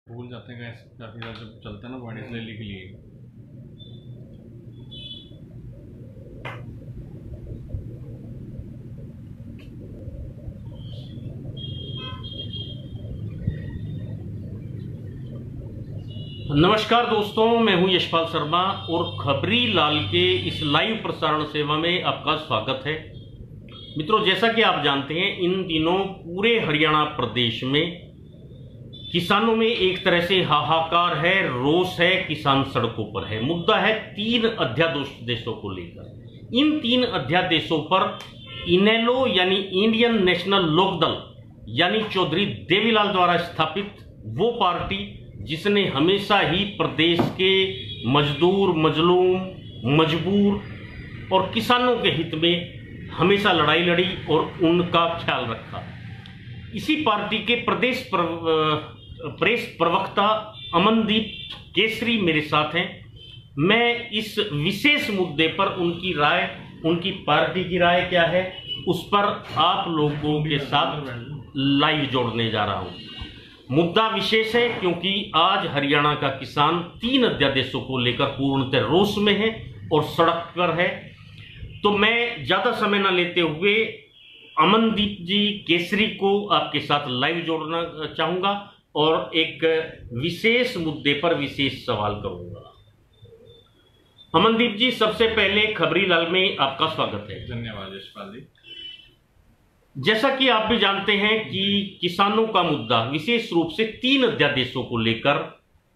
भूल जाते हैं गैस काफ़ी ज़्यादा जब चलता है ना बॉडी से ले के लिए। नमस्कार दोस्तों, मैं हूं यशपाल शर्मा और खबरी लाल के इस लाइव प्रसारण सेवा में आपका स्वागत है। मित्रों, जैसा कि आप जानते हैं, इन दिनों पूरे हरियाणा प्रदेश में किसानों में एक तरह से हाहाकार है, रोष है, किसान सड़कों पर है। मुद्दा है 3 अध्यादेशों को लेकर। इन 3 अध्यादेशों पर इनेलो यानी इंडियन नेशनल लोकदल यानी चौधरी देवीलाल द्वारा स्थापित वो पार्टी जिसने हमेशा ही प्रदेश के मजदूर, मजलूम, मजबूर और किसानों के हित में हमेशा लड़ाई लड़ी और उनका ख्याल रखा। इसी पार्टी के प्रेस प्रवक्ता अमनदीप केसरी मेरे साथ हैं। मैं इस विशेष मुद्दे पर उनकी राय, उनकी पार्टी की राय क्या है, उस पर आप लोगों के साथ लाइव जोड़ने जा रहा हूं। मुद्दा विशेष है क्योंकि आज हरियाणा का किसान 3 अध्यादेशों को लेकर पूर्णतः रोष में है और सड़क पर है। तो मैं ज्यादा समय न लेते हुए अमनदीप जी केसरी को आपके साथ लाइव जोड़ना चाहूंगा और एक विशेष मुद्दे पर विशेष सवाल करूंगा। अमनदीप जी, सबसे पहले खबरी लाल में आपका स्वागत है। धन्यवाद यशपाल जी। जैसा कि आप भी जानते हैं कि किसानों का मुद्दा विशेष रूप से 3 अध्यादेशों को लेकर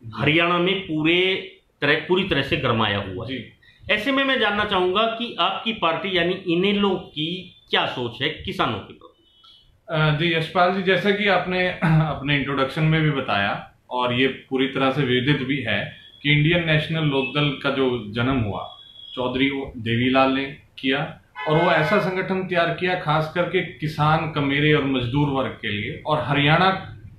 हरियाणा में पूरी तरह से गरमाया हुआ है। ऐसे में मैं जानना चाहूंगा कि आपकी पार्टी यानी इनेलो की क्या सोच है किसानों के प्रति। जी यशपाल जी, जैसा कि आपने अपने इंट्रोडक्शन में भी बताया और ये पूरी तरह से विदित भी है कि इंडियन नेशनल लोकदल का जो जन्म हुआ चौधरी देवीलाल ने किया और वो ऐसा संगठन तैयार किया खास करके किसान, कमेरे और मजदूर वर्ग के लिए और हरियाणा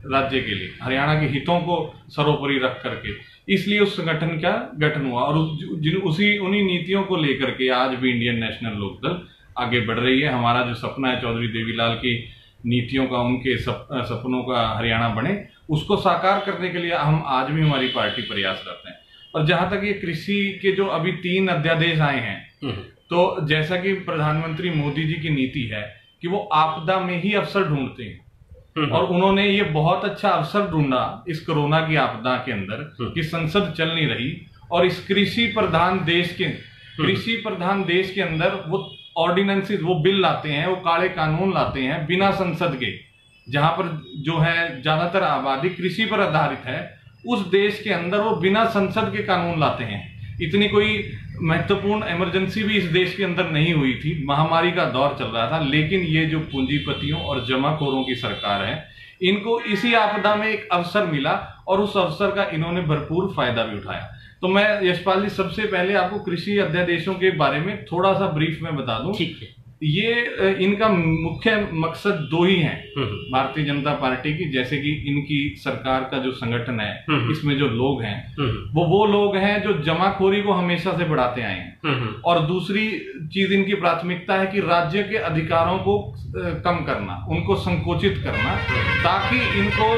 राज्य के लिए, हरियाणा के हितों को सर्वोपरि रख करके, इसलिए उस संगठन का गठन हुआ और उन्हीं नीतियों को लेकर के आज भी इंडियन नेशनल लोकदल आगे बढ़ रही है। हमारा जो सपना है चौधरी देवीलाल की नीतियों का, उनके सपनों का हरियाणा बने, उसको साकार करने के लिए हम आज भी हमारी पार्टी प्रयासरत है। और जहां तक ये कृषि के जो अभी 3 अध्यादेश आए हैं, तो जैसा कि प्रधानमंत्री मोदी जी की नीति है कि वो आपदा में ही अवसर ढूंढते हैं और उन्होंने ये बहुत अच्छा अवसर ढूंढा इस कोरोना की आपदा के अंदर कि संसद चल नहीं रही और इस कृषि प्रधान देश के अंदर वो ऑर्डिनेंसेस, वो बिल लाते हैं, वो काले कानून लाते हैं बिना संसद के। जहां पर जो है ज्यादातर आबादी कृषि पर आधारित है, उस देश के अंदर वो बिना संसद के कानून लाते हैं। इतनी कोई महत्वपूर्ण इमरजेंसी भी इस देश के अंदर नहीं हुई थी, महामारी का दौर चल रहा था, लेकिन ये जो पूंजीपतियों और जमाखोरों की सरकार है, इनको इसी आपदा में एक अवसर मिला और उस अवसर का इन्होंने भरपूर फायदा भी उठाया। तो मैं यशपाल जी सबसे पहले आपको कृषि अध्यादेशों के बारे में थोड़ा सा ब्रीफ में बता दूं। ठीक है। ये इनका मुख्य मकसद 2 ही हैं भारतीय जनता पार्टी की। जैसे कि इनकी सरकार का जो संगठन है, इसमें जो लोग हैं वो लोग हैं जो जमाखोरी को हमेशा से बढ़ाते आए हैं और दूसरी चीज इनकी प्राथमिकता है कि राज्य के अधिकारों को कम करना, उनको संकोचित करना, ताकि इनको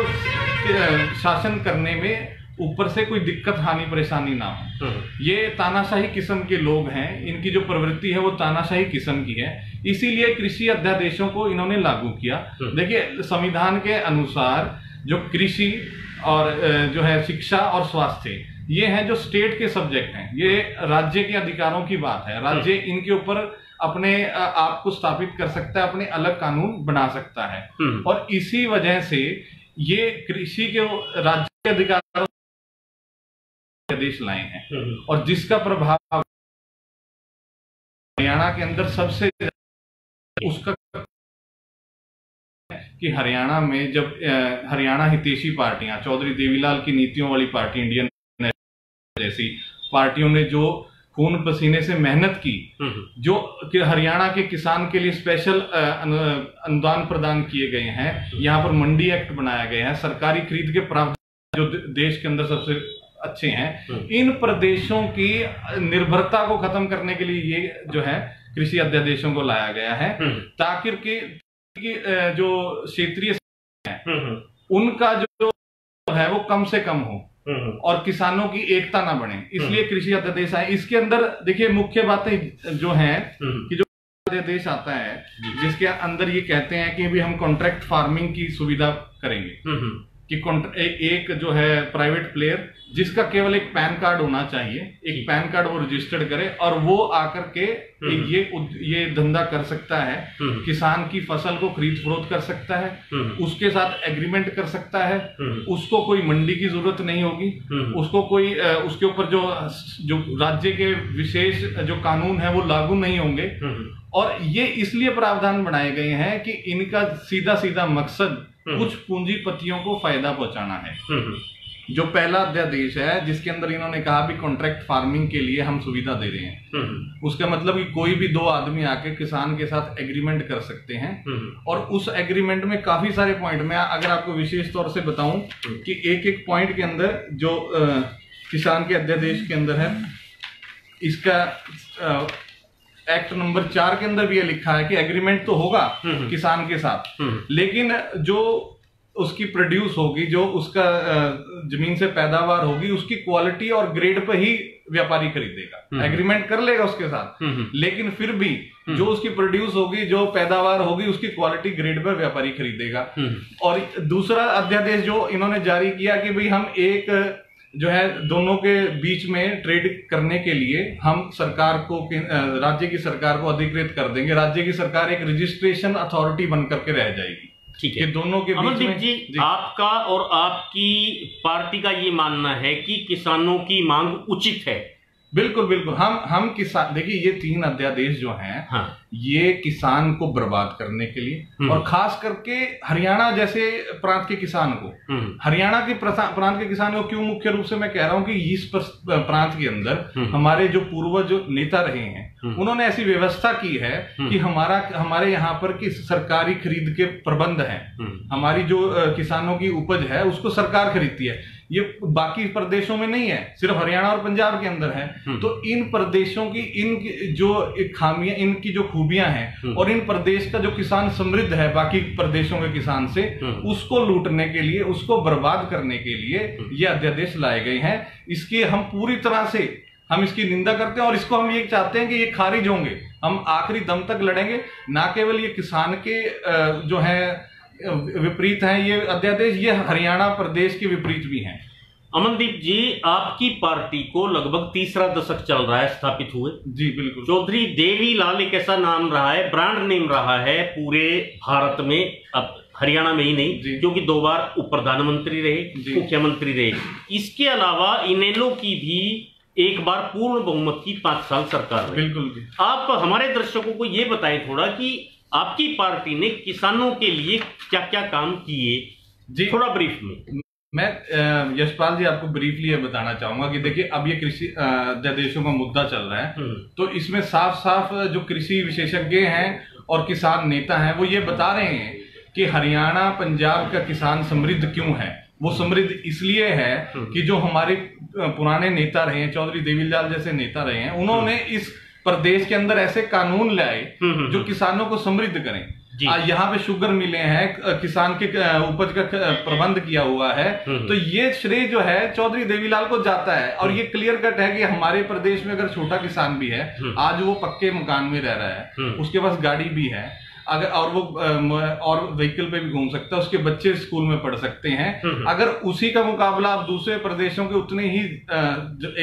शासन करने में ऊपर से कोई दिक्कत, हानि, परेशानी ना हो। ये तानाशाही किस्म के लोग हैं, इनकी जो प्रवृत्ति है वो तानाशाही किस्म की है, इसीलिए कृषि अध्यादेशों को इन्होंने लागू किया। देखिए, संविधान के अनुसार जो कृषि और जो है शिक्षा और स्वास्थ्य, ये हैं जो स्टेट के सब्जेक्ट हैं, ये राज्य के अधिकारों की बात है। राज्य इनके ऊपर अपने आप को स्थापित कर सकता है, अपने अलग कानून बना सकता है और इसी वजह से ये कृषि के राज्य के अधिकारों आदेश लाए हैं और जिसका प्रभाव हरियाणा के अंदर सबसे उसका कि हरियाणा में जब हरियाणा हितैषी पार्टियां, चौधरी देवीलाल की नीतियों वाली पार्टी, इंडियन जैसी पार्टियों ने जो खून पसीने से मेहनत की, जो कि हरियाणा के किसान के लिए स्पेशल अनुदान प्रदान किए गए हैं, यहाँ पर मंडी एक्ट बनाया गया है, सरकारी खरीद के प्रावधान जो देश के अंदर सबसे अच्छे हैं, इन प्रदेशों की निर्भरता को खत्म करने के लिए ये जो है कृषि अध्यादेशों को लाया गया है, ताकि जो क्षेत्रीय है उनका जो है वो कम से कम हो और किसानों की एकता ना बने, इसलिए कृषि अध्यादेश आए। इसके अंदर देखिए मुख्य बातें जो हैं कि जो अध्यादेश आता है जिसके अंदर ये कहते हैं कि भी हम कॉन्ट्रैक्ट फार्मिंग की सुविधा करेंगे कि एक जो है प्राइवेट प्लेयर जिसका केवल एक पैन कार्ड होना चाहिए, एक पैन कार्ड वो रजिस्टर्ड करे और वो आकर के ये धंधा कर सकता है, किसान की फसल को खरीद फरोख्त कर सकता है, उसके साथ एग्रीमेंट कर सकता है, उसको कोई मंडी की जरूरत नहीं होगी, उसको कोई उसके ऊपर जो राज्य के विशेष जो कानून है वो लागू नहीं होंगे। और ये इसलिए प्रावधान बनाए गए हैं कि इनका सीधा सीधा मकसद कुछ पूंजीपतियों को फायदा पहुंचाना है। जो पहला अध्यादेश है जिसके अंदर इन्होंने कहा भी कॉन्ट्रैक्ट फार्मिंग के लिए हम सुविधा दे रहे हैं, उसका मतलब कि कोई भी दो आदमी आके किसान के साथ एग्रीमेंट कर सकते हैं और उस एग्रीमेंट में काफी सारे पॉइंट में अगर आपको विशेष तौर से बताऊं कि एक एक पॉइंट के अंदर जो किसान के अध्यादेश के अंदर है, इसका एक्ट नंबर 4 के अंदर भी ये लिखा है कि एग्रीमेंट तो होगा किसान के साथ, लेकिन जो उसकी प्रोड्यूस होगी, जो उसका जमीन से पैदावार होगी, उसकी क्वालिटी और ग्रेड पे ही व्यापारी खरीदेगा। एग्रीमेंट कर लेगा उसके साथ, लेकिन फिर भी जो उसकी प्रोड्यूस होगी, जो पैदावार होगी, उसकी क्वालिटी ग्रेड पर व्यापारी खरीदेगा। और दूसरा अध्यादेश जो इन्होंने जारी किया कि भाई हम एक जो है दोनों के बीच में ट्रेड करने के लिए हम सरकार को, राज्य की सरकार को अधिकृत कर देंगे। राज्य की सरकार एक रजिस्ट्रेशन अथॉरिटी बन करके रह जाएगी। ठीक है, दोनों के बीच में जी, आपका और आपकी पार्टी का ये मानना है कि किसानों की मांग उचित है। बिल्कुल बिल्कुल, हम किसान, देखिए ये 3 अध्यादेश जो हैं, हाँ, ये किसान को बर्बाद करने के लिए और खास करके हरियाणा जैसे प्रांत के किसान को, हरियाणा के प्रांत के किसान को क्यों मुख्य रूप से मैं कह रहा हूं कि इस प्रांत के अंदर हमारे जो पूर्वज जो नेता रहे हैं उन्होंने ऐसी व्यवस्था की है कि हमारे यहाँ पर की सरकारी खरीद के प्रबंध हैं, हमारी जो किसानों की उपज है उसको सरकार खरीदती है। ये बाकी प्रदेशों में नहीं है, सिर्फ हरियाणा और पंजाब के अंदर है। तो इन प्रदेशों की इन जो खामियां, इनकी जो खूबियां हैं और इन प्रदेश का जो किसान समृद्ध है बाकी प्रदेशों के किसान से, उसको लूटने के लिए, उसको बर्बाद करने के लिए ये अध्यादेश लाए गए हैं। इसकी हम पूरी तरह से हम इसकी निंदा करते हैं और इसको हम ये चाहते हैं कि ये खारिज होंगे। हम आखिरी दम तक लड़ेंगे, ना केवल ये किसान के जो है विपरीत हैं ये अध्यादेश, ये हरियाणा प्रदेश के विपरीत भी हैं। अमनदीप जी, आपकी पार्टी को लगभग 3रा दशक चल रहा है स्थापित हुए। जी बिल्कुल। चौधरी देवीलाल एक ऐसा नाम रहा है, ब्रांड नेम रहा है पूरे भारत में, अब हरियाणा में ही नहीं, क्योंकि 2 बार उप प्रधानमंत्री रहे, मुख्यमंत्री रहे। इसके अलावा इनेलो की भी एक बार पूर्ण बहुमत की 5 साल सरकार रही। बिल्कुल। आप हमारे दर्शकों को ये बताएं थोड़ा कि आपकी पार्टी ने किसानों के लिए क्या क्या काम किए, जी थोड़ा ब्रीफ में। मैं यशपाल जी आपको ब्रीफली ये बताना चाहूंगा कि देखिए अब ये कृषि अध्यादेशों का मुद्दा चल रहा है, तो इसमें साफ साफ जो कृषि विशेषज्ञ हैं और किसान नेता हैं वो ये बता रहे हैं कि हरियाणा पंजाब का किसान समृद्ध क्यों है। वो समृद्ध इसलिए है कि जो हमारे पुराने नेता रहे हैं, चौधरी देवीलाल जैसे नेता रहे हैं, उन्होंने इस प्रदेश के अंदर ऐसे कानून लाए जो किसानों को समृद्ध करें। यहाँ पे शुगर मिले हैं, किसान के उपज का प्रबंध किया हुआ है, तो ये श्रेय जो है चौधरी देवीलाल को जाता है। और ये क्लियर कट है कि हमारे प्रदेश में अगर छोटा किसान भी है, आज वो पक्के मकान में रह रहा है, उसके पास गाड़ी भी है, अगर और वो और व्हीकल पे भी घूम सकता है, उसके बच्चे स्कूल में पढ़ सकते हैं। अगर उसी का मुकाबला आप दूसरे प्रदेशों के उतने ही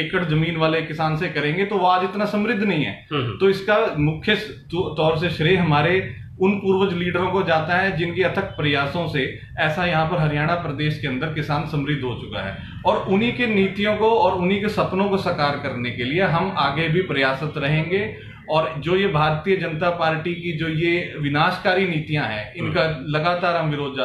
एकड़ जमीन वाले किसान से करेंगे तो वो आज इतना समृद्ध नहीं है। तो इसका मुख्य तौर से श्रेय हमारे उन पूर्वज लीडरों को जाता है जिनके अथक प्रयासों से ऐसा यहाँ पर हरियाणा प्रदेश के अंदर किसान समृद्ध हो चुका है। और उन्हीं के नीतियों को और उन्हीं के सपनों को साकार करने के लिए हम आगे भी प्रयासरत रहेंगे। और जो ये भारतीय जनता पार्टी की जो ये विनाशकारी नीतियां हैं, इनका लगातार हम विरोध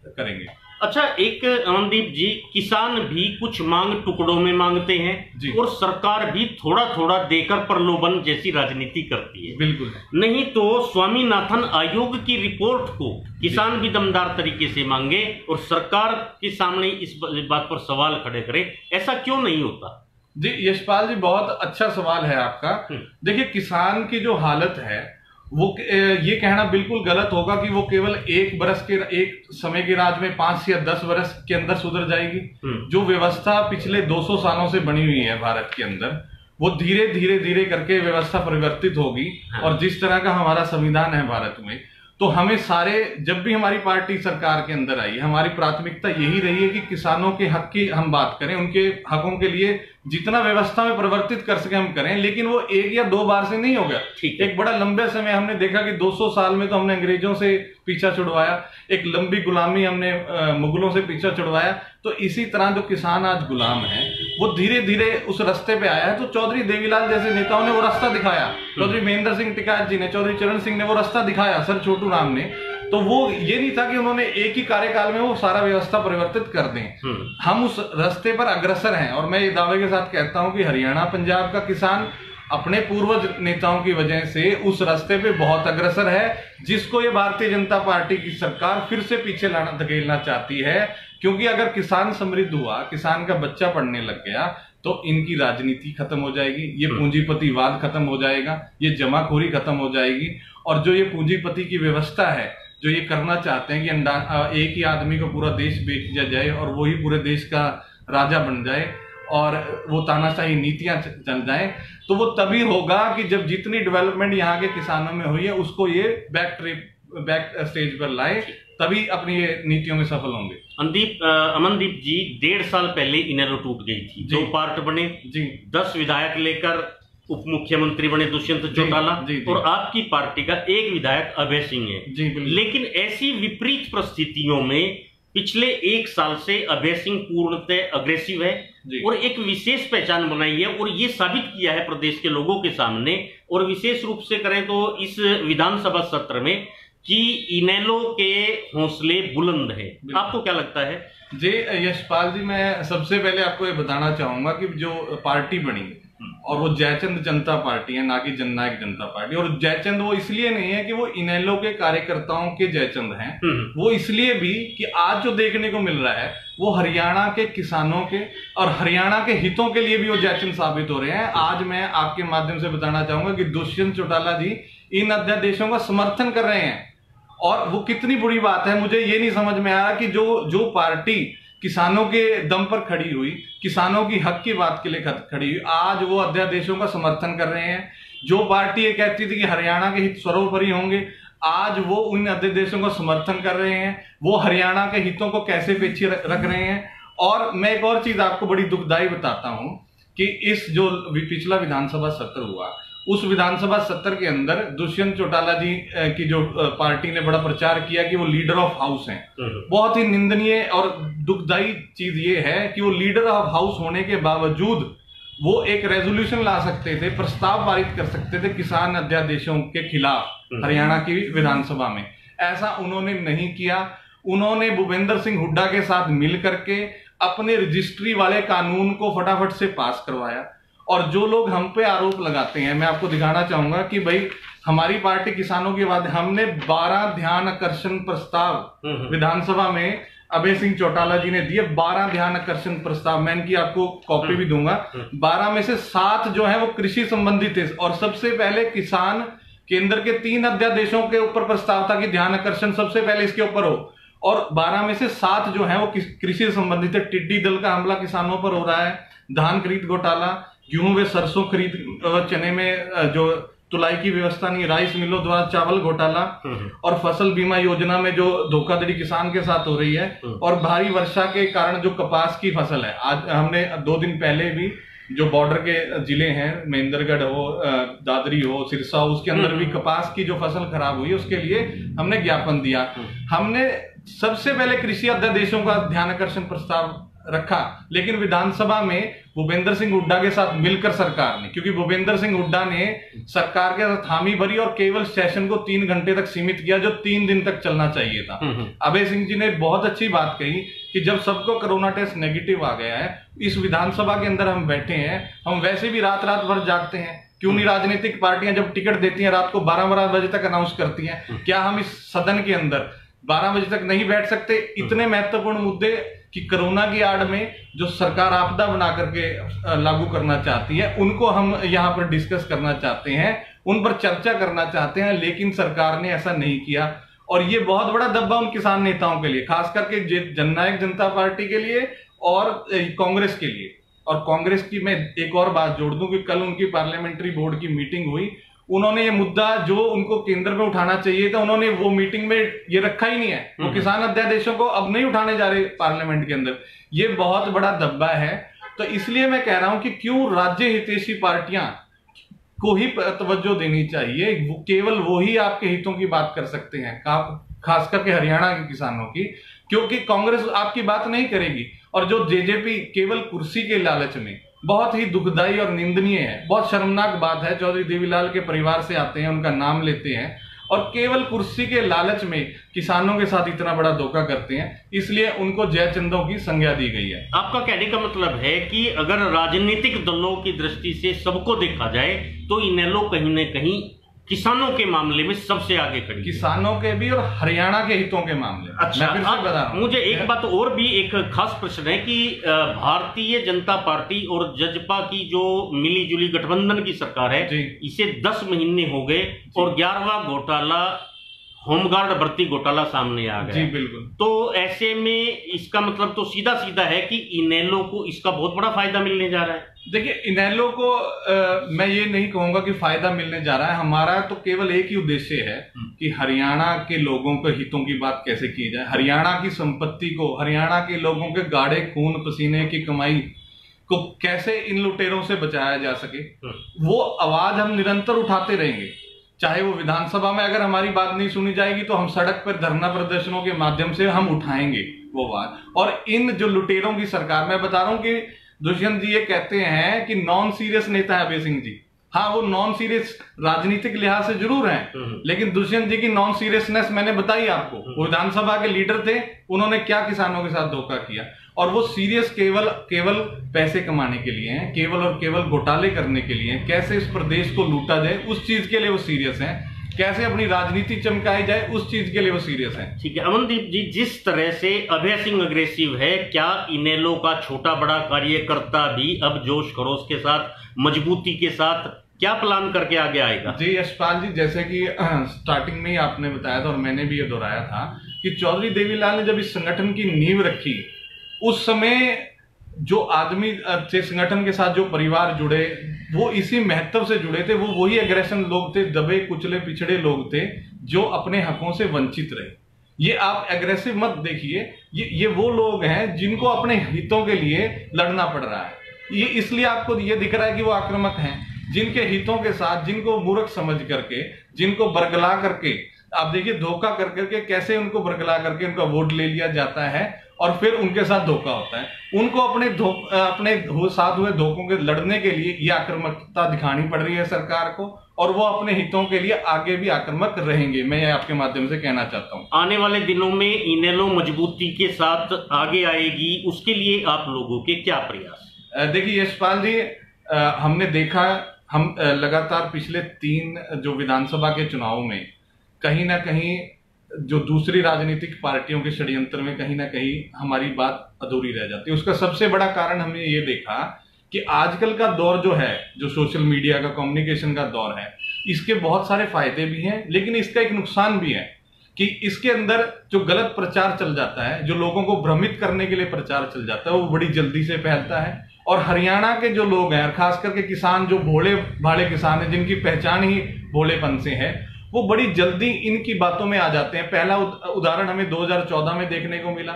करेंगे। अच्छा, एक अमनदीप जी, किसान भी कुछ मांग टुकड़ों में मांगते हैं और सरकार भी थोड़ा थोड़ा देकर प्रलोभन जैसी राजनीति करती है। बिल्कुल। नहीं तो स्वामीनाथन आयोग की रिपोर्ट को किसान भी दमदार तरीके से मांगे और सरकार के सामने इस बात पर सवाल खड़े करे, ऐसा क्यों नहीं होता? जी यशपाल जी, बहुत अच्छा सवाल है आपका। देखिए, किसान की जो हालत है ये कहना बिल्कुल गलत होगा कि वो केवल एक समय के राज में 5 या 10 वर्ष के अंदर सुधर जाएगी। जो व्यवस्था पिछले 200 सालों से बनी हुई है भारत के अंदर, वो धीरे धीरे धीरे करके व्यवस्था परिवर्तित होगी। और जिस तरह का हमारा संविधान है भारत में, तो हमें जब भी हमारी पार्टी सरकार के अंदर आई, हमारी प्राथमिकता यही रही है कि किसानों के हक की हम बात करें, उनके हकों के लिए जितना व्यवस्था में परिवर्तित कर सके हम करें। लेकिन वो 1 या 2 बार से नहीं होगा। एक बड़ा लंबे समय हमने देखा कि 200 साल में तो हमने अंग्रेजों से पीछा छुड़वाया, एक लंबी गुलामी हमने मुगलों से पीछा छुड़वाया। तो इसी तरह जो किसान आज गुलाम है, वो धीरे धीरे उस रास्ते पे आया है। तो चौधरी देवीलाल जैसे नेताओं ने वो रास्ता दिखाया, चौधरी महेंद्र सिंह टिकैत जी ने, चौधरी चरण सिंह ने वो रास्ता दिखाया, सर छोटू राम ने। तो वो ये नहीं था कि उन्होंने एक ही कार्यकाल में वो सारा व्यवस्था परिवर्तित कर दें। हम उस रास्ते पर अग्रसर हैं। और मैं ये दावे के साथ कहता हूं कि हरियाणा पंजाब का किसान अपने पूर्वज नेताओं की वजह से उस रास्ते पे बहुत अग्रसर है, जिसको ये भारतीय जनता पार्टी की सरकार फिर से पीछे धकेलना चाहती है। क्योंकि अगर किसान समृद्ध हुआ, किसान का बच्चा पढ़ने लग गया, तो इनकी राजनीति खत्म हो जाएगी, ये पूंजीपतिवाद खत्म हो जाएगा, ये जमाखोरी खत्म हो जाएगी। और जो ये पूंजीपति की व्यवस्था है, जो ये करना चाहते हैं कि एक ही आदमी को पूरा देश बेच दिया जाए और वही पूरे देश का राजा बन जाए और वो तानाशाही नीतियां चल जाएं, तो वो तभी होगा कि जब जितनी डेवलपमेंट यहाँ के किसानों में हुई है उसको ये बैक स्टेज पर लाए, तभी अपनी ये नीतियों में सफल होंगे। अमनदीप जी, 1.5 साल पहले इनेलो टूट गई थी, 2 पार्ट बने जी, 10 विधायक लेकर उप मुख्यमंत्री बने दुष्यंत चौटाला, और आपकी पार्टी का 1 विधायक अभय सिंह है। लेकिन ऐसी विपरीत परिस्थितियों में पिछले 1 साल से अभय सिंह पूर्णतः अग्रेसिव है और एक विशेष पहचान बनाई है और ये साबित किया है प्रदेश के लोगों के सामने, और विशेष रूप से करें तो इस विधानसभा सत्र में, कि इनेलो के हौसले बुलंद है। आपको क्या लगता है? जी यशपाल जी, मैं सबसे पहले आपको ये बताना चाहूंगा कि जो पार्टी बनी और वो जयचंद जनता पार्टी है, ना कि जननायक जनता पार्टी। और जयचंद वो इसलिए नहीं है कि वो इनेलो के कार्यकर्ताओं के जयचंद हैं, वो इसलिए भी कि आज जो देखने को मिल रहा है वो हरियाणा के किसानों के और हरियाणा के हितों के लिए भी वो जयचंद साबित हो रहे हैं। आज मैं आपके माध्यम से बताना चाहूंगा कि दुष्यंत चौटाला जी इन अध्यादेशों का समर्थन कर रहे हैं। और वो कितनी बुरी बात है, मुझे ये नहीं समझ में आया कि जो पार्टी किसानों के दम पर खड़ी हुई, किसानों की हक की बात के लिए खड़ी हुई, आज वो अध्यादेशों का समर्थन कर रहे हैं। जो पार्टी ये कहती थी कि हरियाणा के हित सर्वोपरि होंगे, आज वो उन अध्यादेशों का समर्थन कर रहे हैं। वो हरियाणा के हितों को कैसे पीछे रख रहे हैं। और मैं एक और चीज आपको बड़ी दुखदाई बताता हूं कि इस जो पिछला विधानसभा सत्र हुआ, उस विधानसभा सत्र के अंदर दुष्यंत चौटाला जी की जो पार्टी ने बड़ा प्रचार किया कि वो लीडर ऑफ हाउस हैं। बहुत ही निंदनीय और दुखदाई चीज ये है कि वो लीडर ऑफ हाउस होने के बावजूद वो एक रेजोल्यूशन ला सकते थे, प्रस्ताव पारित कर सकते थे किसान अध्यादेशों के खिलाफ हरियाणा की विधानसभा में। ऐसा उन्होंने नहीं किया। उन्होंने भूपेंद्र सिंह हुड्डा के साथ मिल करके अपने रजिस्ट्री वाले कानून को फटाफट से पास करवाया। और जो लोग हम पे आरोप लगाते हैं, मैं आपको दिखाना चाहूंगा कि भाई हमारी पार्टी किसानों के बाद हमने 12 ध्यान आकर्षण प्रस्ताव विधानसभा में अभय सिंह चौटाला जी ने दिए। 12 ध्यान आकर्षण प्रस्ताव, मैं इनकी आपको कॉपी भी दूंगा। 12 में से 7 जो है वो कृषि संबंधित थे। और सबसे पहले किसान केंद्र के 3 अध्यादेशों के ऊपर प्रस्ताव था कि ध्यान आकर्षण सबसे पहले इसके ऊपर हो। और 12 में से 7 जो है वो कृषि संबंधित है। टिड्डी दल का हमला किसानों पर हो रहा है, धान खरीद घोटाला, गेहूं व सरसों खरीद, चने में जो तुलाई की व्यवस्था नहीं, राइस मिलों द्वारा चावल घोटाला, और फसल बीमा योजना में जो धोखाधड़ी किसान के साथ हो रही है, और भारी वर्षा के कारण जो कपास की फसल है। आज हमने 2 दिन पहले भी जो बॉर्डर के जिले हैं, महेंद्रगढ़ हो, दादरी हो, सिरसा हो, उसके अंदर भी कपास की जो फसल खराब हुई है उसके लिए हमने ज्ञापन दिया। हमने सबसे पहले कृषि अध्यादेशों का ध्यान आकर्षण प्रस्ताव रखा, लेकिन विधानसभा में भूपेंद्र सिंह हुड्डा के साथ मिलकर सरकार ने, क्योंकि भूपेंद्र सिंह हुड्डा ने सरकार के साथ हामी भरी और केवल सेशन को 3 घंटे तक सीमित किया, जो 3 दिन तक चलना चाहिए था। अभय सिंह जी ने बहुत अच्छी बात कही कि जब सबको कोरोना टेस्ट नेगेटिव आ गया है, इस विधानसभा के अंदर हम बैठे हैं, हम वैसे भी रात रात भर जागते हैं, क्यों नहीं राजनीतिक पार्टियां जब टिकट देती हैं रात को 12-12 बजे तक अनाउंस करती हैं, क्या हम इस सदन के अंदर 12 बजे तक नहीं बैठ सकते? इतने महत्वपूर्ण मुद्दे कि कोरोना की आड़ में जो सरकार आपदा बना करके लागू करना चाहती है, उनको हम यहाँ पर डिस्कस करना चाहते हैं। उन पर चर्चा करना चाहते हैं, लेकिन सरकार ने ऐसा नहीं किया। और ये बहुत बड़ा दब्बा उन किसान नेताओं के लिए, खास करके जननायक जनता पार्टी के लिए और कांग्रेस के लिए। और कांग्रेस की मैं एक और बात जोड़ दूं कि कल उनकी पार्लियामेंट्री बोर्ड की मीटिंग हुई, उन्होंने ये मुद्दा जो उनको केंद्र में उठाना चाहिए था, उन्होंने वो मीटिंग में ये रखा ही नहीं है। वो किसान अध्यादेशों को अब नहीं उठाने जा रहे पार्लियामेंट के अंदर। ये बहुत बड़ा दब्बा है। तो इसलिए मैं कह रहा हूं कि क्यों राज्य हितैषी पार्टियां को ही तवज्जो देनी चाहिए। केवल वो ही आपके हितों की बात कर सकते हैं, खास करके हरियाणा के किसानों की, क्योंकि कांग्रेस आपकी बात नहीं करेगी। और जो जेजेपी केवल कुर्सी के लालच में, बहुत ही दुखदाई और निंदनीय है, बहुत शर्मनाक बात है। चौधरी देवीलाल के परिवार से आते हैं, उनका नाम लेते हैं और केवल कुर्सी के लालच में किसानों के साथ इतना बड़ा धोखा करते हैं, इसलिए उनको जयचंदों की संज्ञा दी गई है। आपका कहने का मतलब है कि अगर राजनीतिक दलों की दृष्टि से सबको देखा जाए तो इनेलो कहीं न कहीं किसानों के मामले में सबसे आगे खड़ी, किसानों के भी और हरियाणा के हितों के मामले में। अच्छा, मैं फिर से बता रहा हूं, मुझे एक बात और भी, एक खास प्रश्न है कि भारतीय जनता पार्टी और जजपा की जो मिली जुली गठबंधन की सरकार है, इसे 10 महीने हो गए और 11वां घोटाला, होमगार्ड भर्ती घोटाला सामने आ गया। जी बिल्कुल। तो ऐसे में इसका मतलब तो सीधा सीधा है कि इनेलो को इसका बहुत बड़ा फायदा मिलने जा रहा है। देखिए, इनेलो को मैं ये नहीं कहूंगा कि फायदा मिलने जा रहा है। हमारा तो केवल एक ही उद्देश्य है कि हरियाणा के लोगों के हितों की बात कैसे की जाए, हरियाणा की संपत्ति को, हरियाणा के लोगों के गाढ़े खून पसीने की कमाई को कैसे इन लुटेरों से बचाया जा सके, वो आवाज हम निरंतर उठाते रहेंगे। चाहे वो विधानसभा में अगर हमारी बात नहीं सुनी जाएगी तो हम सड़क पर धरना प्रदर्शनों के माध्यम से हम उठाएंगे वो बात। और इन जो लुटेरों की सरकार, मैं बता रहा हूं कि दुष्यंत जी ये कहते हैं कि नॉन सीरियस नेता है अभय सिंह जी। हाँ, वो नॉन सीरियस राजनीतिक लिहाज से जरूर हैं, लेकिन दुष्यंत जी की नॉन सीरियसनेस मैंने बताई आपको। वो विधानसभा के लीडर थे, उन्होंने क्या किसानों के साथ धोखा किया। और वो सीरियस केवल पैसे कमाने के लिए हैं, केवल और केवल घोटाले करने के लिए हैं। कैसे इस प्रदेश को लूटा जाए उस चीज के लिए वो सीरियस हैं, कैसे अपनी राजनीति चमकाई जाए उस चीज के लिए वो सीरियस है। ठीक है अमनदीप जी, जिस तरह से अभय सिंह अग्रेसिव है, क्या इनेलो का छोटा बड़ा कार्यकर्ता भी अब जोश खरोश के साथ, मजबूती के साथ क्या प्लान करके आगे आएगा? जी यशपाल जी, जैसे कि स्टार्टिंग में ही आपने बताया था और मैंने भी ये दोहराया था कि चौधरी देवीलाल ने जब इस संगठन की नींव रखी, उस समय जो आदमी थे संगठन के साथ, जो परिवार जुड़े, वो इसी महत्व से जुड़े थे। वो वही एग्रेशन लोग थे, दबे कुचले पिछड़े लोग थे जो अपने हकों से वंचित रहे। ये आप एग्रेसिव मत देखिए, ये वो लोग हैं जिनको अपने हितों के लिए लड़ना पड़ रहा है। ये इसलिए आपको ये दिख रहा है कि वो आक्रामक हैं, जिनके हितों के साथ, जिनको मूर्ख समझ करके, जिनको बरगला करके, आप देखिए धोखा कर करके कैसे उनको बरगला करके उनका वोट ले लिया जाता है और फिर उनके साथ धोखा होता है। उनको अपने साथ हुए धोखों के लड़ने के लिए ये आक्रामकता दिखानी पड़ रही है सरकार को, और वो अपने हितों के लिए आगे भी आक्रामक रहेंगे। मैं ये आपके माध्यम से कहना चाहता हूँ। आने वाले दिनों में इनेलो मजबूती के साथ आगे आएगी, उसके लिए आप लोगों के क्या प्रयास? देखिए यशपाल जी, हमने देखा, हम लगातार पिछले 3 जो विधानसभा के चुनाव में कहीं ना कहीं जो दूसरी राजनीतिक पार्टियों के षड्यंत्र में कहीं ना कहीं हमारी बात अधूरी रह जाती है। उसका सबसे बड़ा कारण हमने ये देखा कि आजकल का दौर जो है, जो सोशल मीडिया का, कम्युनिकेशन का दौर है, इसके बहुत सारे फायदे भी हैं, लेकिन इसका एक नुकसान भी है कि इसके अंदर जो गलत प्रचार चल जाता है, जो लोगों को भ्रमित करने के लिए प्रचार चल जाता है, वो बड़ी जल्दी से फैलता है। और हरियाणा के जो लोग हैं, खास करके किसान, जो भोले भाले किसान हैं, जिनकी पहचान ही भोलेपन से है, वो बड़ी जल्दी इनकी बातों में आ जाते हैं। पहला उदाहरण हमें 2014 में देखने को मिला,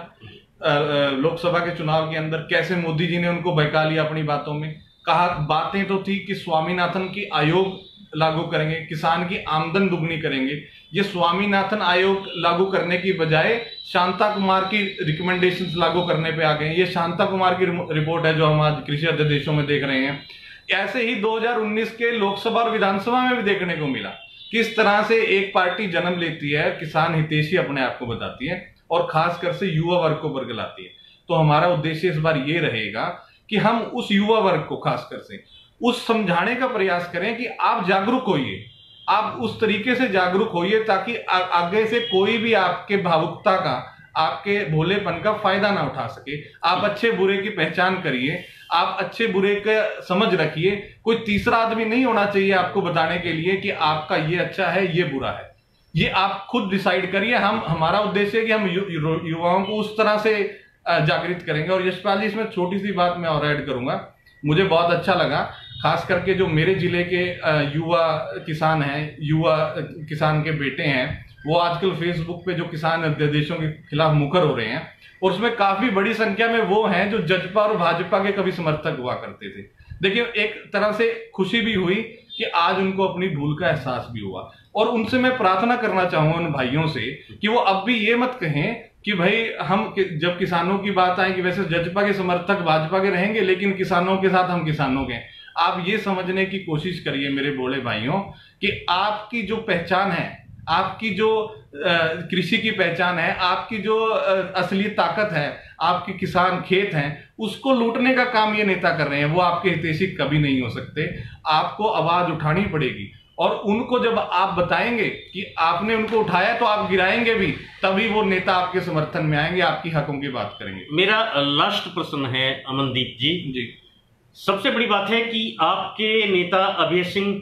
लोकसभा के चुनाव के अंदर, कैसे मोदी जी ने उनको बहका लिया अपनी बातों में। कहा, बातें तो थी कि स्वामीनाथन की आयोग लागू करेंगे, किसान की आमदन दुगनी करेंगे। ये स्वामीनाथन आयोग लागू करने की बजाय शांता कुमार की रिकमेंडेशंस लागू करने पे आ गए। ये शांता कुमार की रिपोर्ट है जो हम आज कृषि अध्यादेशों में देख रहे हैं। ऐसे ही 2019 के लोकसभा और विधानसभा में भी देखने को मिला किस तरह से एक पार्टी जन्म लेती है, किसान हितैषी अपने आप को बताती है और खासकर से युवा वर्ग को बरगलाती है। तो हमारा उद्देश्य इस बार ये रहेगा कि हम उस युवा वर्ग को खासकर से उस समझाने का प्रयास करें कि आप जागरूक होइए, आप उस तरीके से जागरूक होइए ताकि आगे से कोई भी आपके भावुकता का, आपके भोलेपन का फायदा ना उठा सके। आप अच्छे बुरे की पहचान करिए, आप अच्छे बुरे का समझ रखिए। कोई तीसरा आदमी नहीं होना चाहिए आपको बताने के लिए कि आपका ये अच्छा है, ये बुरा है। ये आप खुद डिसाइड करिए। हमारा उद्देश्य है कि हम युवाओं को उस तरह से जागृत करेंगे। और यशपाल जी, इसमें छोटी सी बात मैं और ऐड करूंगा, मुझे बहुत अच्छा लगा, खास करके जो मेरे जिले के युवा किसान हैं, युवा किसान के बेटे हैं, वो आजकल फेसबुक पे जो किसान अध्यादेशों के खिलाफ मुखर हो रहे हैं, और उसमें काफी बड़ी संख्या में वो हैं जो जजपा और भाजपा के कभी समर्थक हुआ करते थे। देखिए, एक तरह से खुशी भी हुई कि आज उनको अपनी भूल का एहसास भी हुआ। और उनसे मैं प्रार्थना करना चाहूंगा उन भाइयों से कि वो अब भी ये मत कहें कि भाई हम जब किसानों की बात आए कि वैसे जजपा के समर्थक भाजपा के रहेंगे, लेकिन किसानों के साथ हम किसानों के। आप ये समझने की कोशिश करिए मेरे बोले भाइयों कि आपकी जो पहचान है, आपकी जो कृषि की पहचान है, आपकी जो असली ताकत है, आपके किसान खेत हैं, उसको लूटने का काम ये नेता कर रहे हैं। वो आपके हितैषी कभी नहीं हो सकते। आपको आवाज उठानी पड़ेगी, और उनको जब आप बताएंगे कि आपने उनको उठाया तो आप गिराएंगे भी, तभी वो नेता आपके समर्थन में आएंगे, आपकी हकों की बात करेंगे। मेरा लास्ट प्रश्न है अमनदीप जी। सबसे बड़ी बात है कि आपके नेता अभय सिंह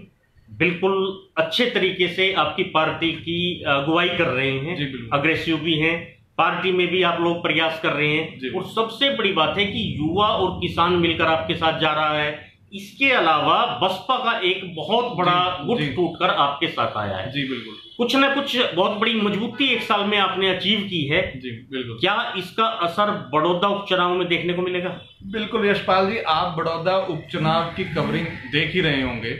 बिल्कुल अच्छे तरीके से आपकी पार्टी की अगुवाई कर रहे हैं, अग्रेसिव भी हैं, पार्टी में भी आप लोग प्रयास कर रहे हैं, और सबसे बड़ी बात है कि युवा और किसान मिलकर आपके साथ जा रहा है। इसके अलावा बसपा का एक बहुत बड़ा गुट टूटकर आपके साथ आया है। जी बिल्कुल। कुछ ना कुछ बहुत बड़ी मजबूती एक साल में आपने अचीव की है। जी बिल्कुल। क्या इसका असर बड़ौदा उपचुनाव में देखने को मिलेगा? बिल्कुल यशपाल जी, आप बड़ौदा उपचुनाव की कवरिंग देख ही रहे होंगे।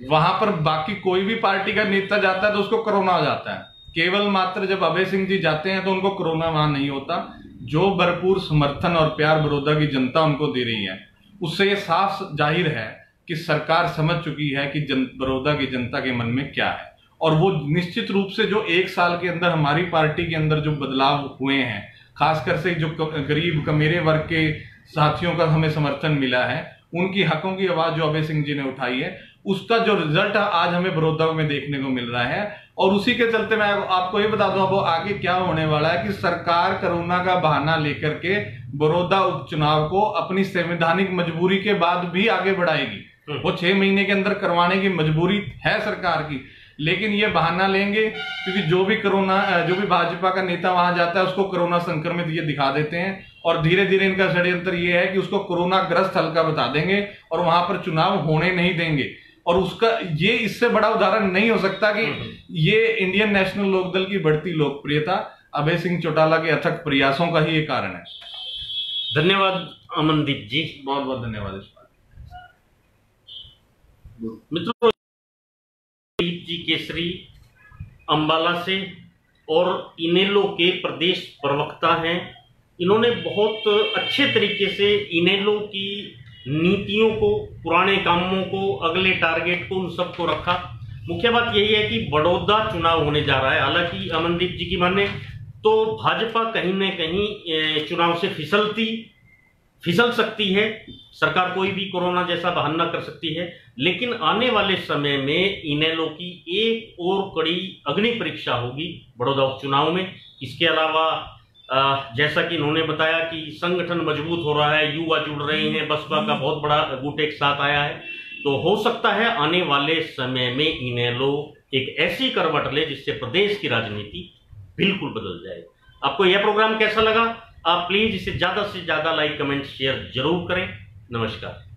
वहां पर बाकी कोई भी पार्टी का नेता जाता है तो उसको कोरोना आ जाता है। केवल मात्र जब अभय सिंह जी जाते हैं तो उनको कोरोना वहां नहीं होता। जो भरपूर समर्थन और प्यार बड़ौदा की जनता उनको दे रही है, उससे ये साफ जाहिर है कि सरकार समझ चुकी है कि बड़ौदा की जनता के मन में क्या है। और वो निश्चित रूप से जो एक साल के अंदर हमारी पार्टी के अंदर जो बदलाव हुए हैं, खासकर से जो गरीब कमेरे वर्ग के साथियों का हमें समर्थन मिला है, उनकी हकों की आवाज जो अभय सिंह जी ने उठाई है, उसका जो रिजल्ट आज हमें बड़ौदा में देखने को मिल रहा है। और उसी के चलते मैं आपको ये बता दूं अब आगे क्या होने वाला है कि सरकार कोरोना का बहाना लेकर के बड़ौदा उपचुनाव को अपनी संवैधानिक मजबूरी के बाद भी आगे बढ़ाएगी। वो 6 महीने के अंदर करवाने की मजबूरी है सरकार की, लेकिन ये बहाना लेंगे क्योंकि जो भी भाजपा का नेता वहां जाता है उसको कोरोना संक्रमित ये दिखा देते हैं, और धीरे धीरे इनका षड्यंत्र ये है कि उसको कोरोना ग्रस्त हल्का बता देंगे और वहां पर चुनाव होने नहीं देंगे। और उसका ये इससे बड़ा उदाहरण नहीं हो सकता कि ये इंडियन नेशनल लोकदल की बढ़ती लोकप्रियता अभय सिंह चौटाला के अथक प्रयासों का ही एक कारण है। धन्यवाद अमनदीप जी, बहुत बहुत धन्यवाद। मित्रों, जी केसरी अंबाला से और इनेलो के प्रदेश प्रवक्ता हैं। इन्होंने बहुत अच्छे तरीके से इनेलो की नीतियों को, पुराने कामों को, अगले टारगेट को, उन सबको रखा। मुख्य बात यही है कि बड़ौदा चुनाव होने जा रहा है। हालांकि अमनदीप जी की माने तो भाजपा कहीं न कहीं चुनाव से फिसल सकती है, सरकार कोई भी कोरोना जैसा बहाना कर सकती है, लेकिन आने वाले समय में इनेलो की एक और कड़ी अग्नि परीक्षा होगी बड़ौदा उपचुनाव में। इसके अलावा जैसा कि इन्होंने बताया कि संगठन मजबूत हो रहा है, युवा जुड़ रहे हैं, बसपा का बहुत बड़ा गुट एक साथ आया है, तो हो सकता है आने वाले समय में इनेलो एक ऐसी करवट ले जिससे प्रदेश की राजनीति बिल्कुल बदल जाए। आपको यह प्रोग्राम कैसा लगा? आप प्लीज इसे ज्यादा से ज्यादा लाइक, कमेंट, शेयर जरूर करें। नमस्कार।